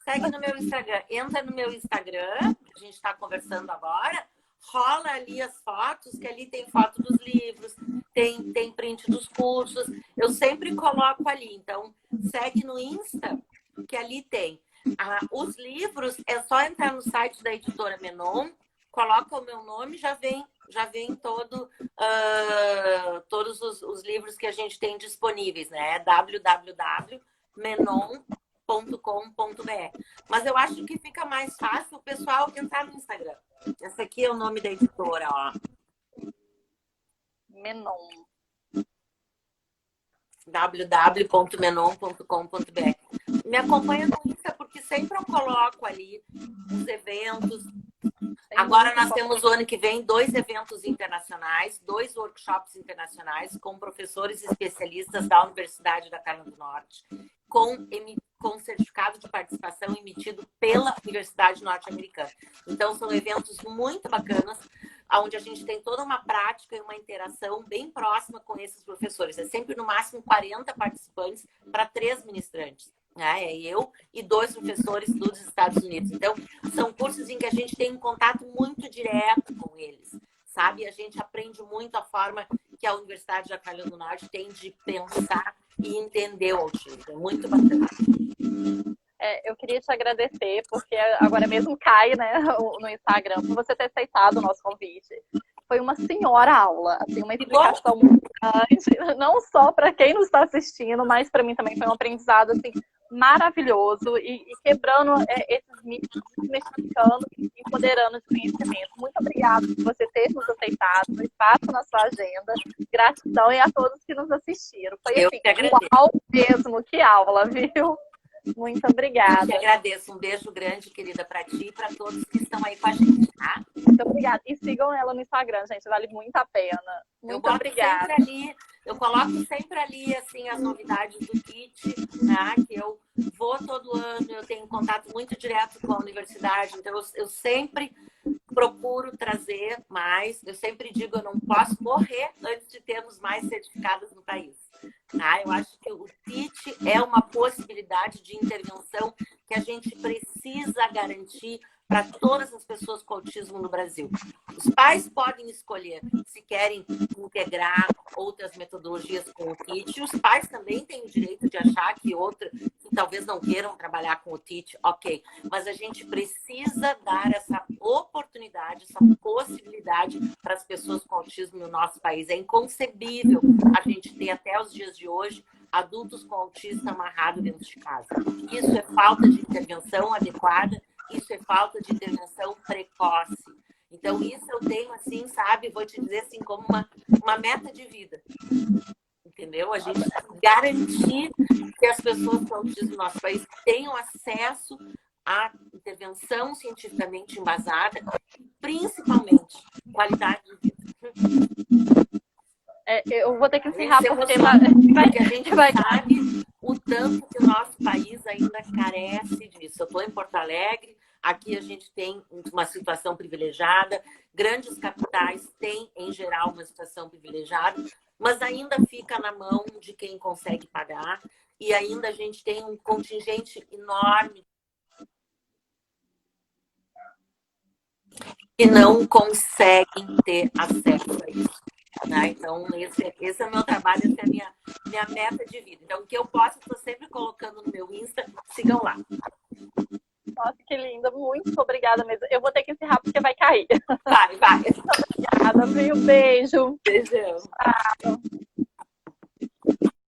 Segue no meu Instagram, entra no meu Instagram, a gente está conversando agora, rola ali as fotos, que ali tem foto dos livros, tem print dos cursos, eu sempre coloco ali, então segue no Insta, que ali tem. Os livros, é só entrar no site da editora Menon, coloca o meu nome, já vem todos os livros que a gente tem disponíveis, né? www.menon.com.br. Mas eu acho que fica mais fácil o pessoal entrar no Instagram. Esse aqui é o nome da editora, ó. Menon. www.menon.com.br. Me acompanha no Insta, porque sempre eu coloco ali os eventos. Agora nós temos o ano que vem 2 eventos internacionais, 2 workshops internacionais com professores especialistas da Universidade da Carolina do Norte, com certificado de participação emitido pela Universidade Norte-Americana. Então, são eventos muito bacanas, onde a gente tem toda uma prática e uma interação bem próxima com esses professores. É sempre, no máximo, 40 participantes para 3 ministrantes. É eu e 2 professores dos Estados Unidos. Então, são cursos em que a gente tem um contato muito direto com eles, sabe? A gente aprende muito a forma que a Universidade da Carolina do Norte tem de pensar e entender o autismo. É muito bacana. Eu queria te agradecer, porque agora mesmo cai, né, no Instagram, por você ter aceitado o nosso convite. Foi uma senhora aula, assim, uma explicação muito grande, não só para quem nos está assistindo, mas para mim também foi um aprendizado assim, maravilhoso e quebrando esses mitos, desmistificando e empoderando de conhecimento. Muito obrigada por você ter nos aceitado, no espaço na sua agenda. Gratidão e a todos que nos assistiram. Foi assim, uau mesmo, que aula, viu? Muito obrigada. Eu que agradeço. Um beijo grande, querida, para ti e para todos que estão aí com a gente, tá? Muito obrigada. E sigam ela no Instagram, gente. Vale muito a pena. Muito obrigada. Eu coloco sempre ali, assim, as novidades do kit, né? Que eu vou todo ano, eu tenho contato muito direto com a universidade, então eu sempre procuro trazer mais. Eu sempre digo, eu não posso morrer antes de termos mais certificados no país. Eu acho que o TEACH é uma possibilidade de intervenção que a gente precisa garantir para todas as pessoas com autismo no Brasil. Os pais podem escolher se querem integrar outras metodologias com o TEACH. Os pais também têm o direito de achar que talvez não queiram trabalhar com o TEACH, ok. Mas a gente precisa dar essa oportunidade, essa possibilidade para as pessoas com autismo no nosso país. É inconcebível a gente ter até os dias de hoje adultos com autismo amarrados dentro de casa. Isso é falta de intervenção adequada, isso é falta de intervenção precoce. Então, isso eu tenho, assim, sabe, vou te dizer assim, como uma meta de vida. Entendeu? A gente garantir que as pessoas com autismo no nosso país tenham acesso à intervenção cientificamente embasada, principalmente qualidade de vida. Eu vou ter que encerrar porque a gente sabe o tanto que o nosso país ainda carece disso. Eu estou em Porto Alegre, aqui a gente tem uma situação privilegiada, grandes capitais têm, em geral, uma situação privilegiada, mas ainda fica na mão de quem consegue pagar e ainda a gente tem um contingente enorme que não conseguem ter acesso a isso. Então, esse é o meu trabalho, essa é a minha meta de vida. Então, o que eu posso, estou sempre colocando no meu Insta, sigam lá. Nossa, que linda, muito obrigada mesmo. Eu vou ter que encerrar porque vai cair. Vai. Muito obrigada, viu? Beijo. Beijão. Tchau.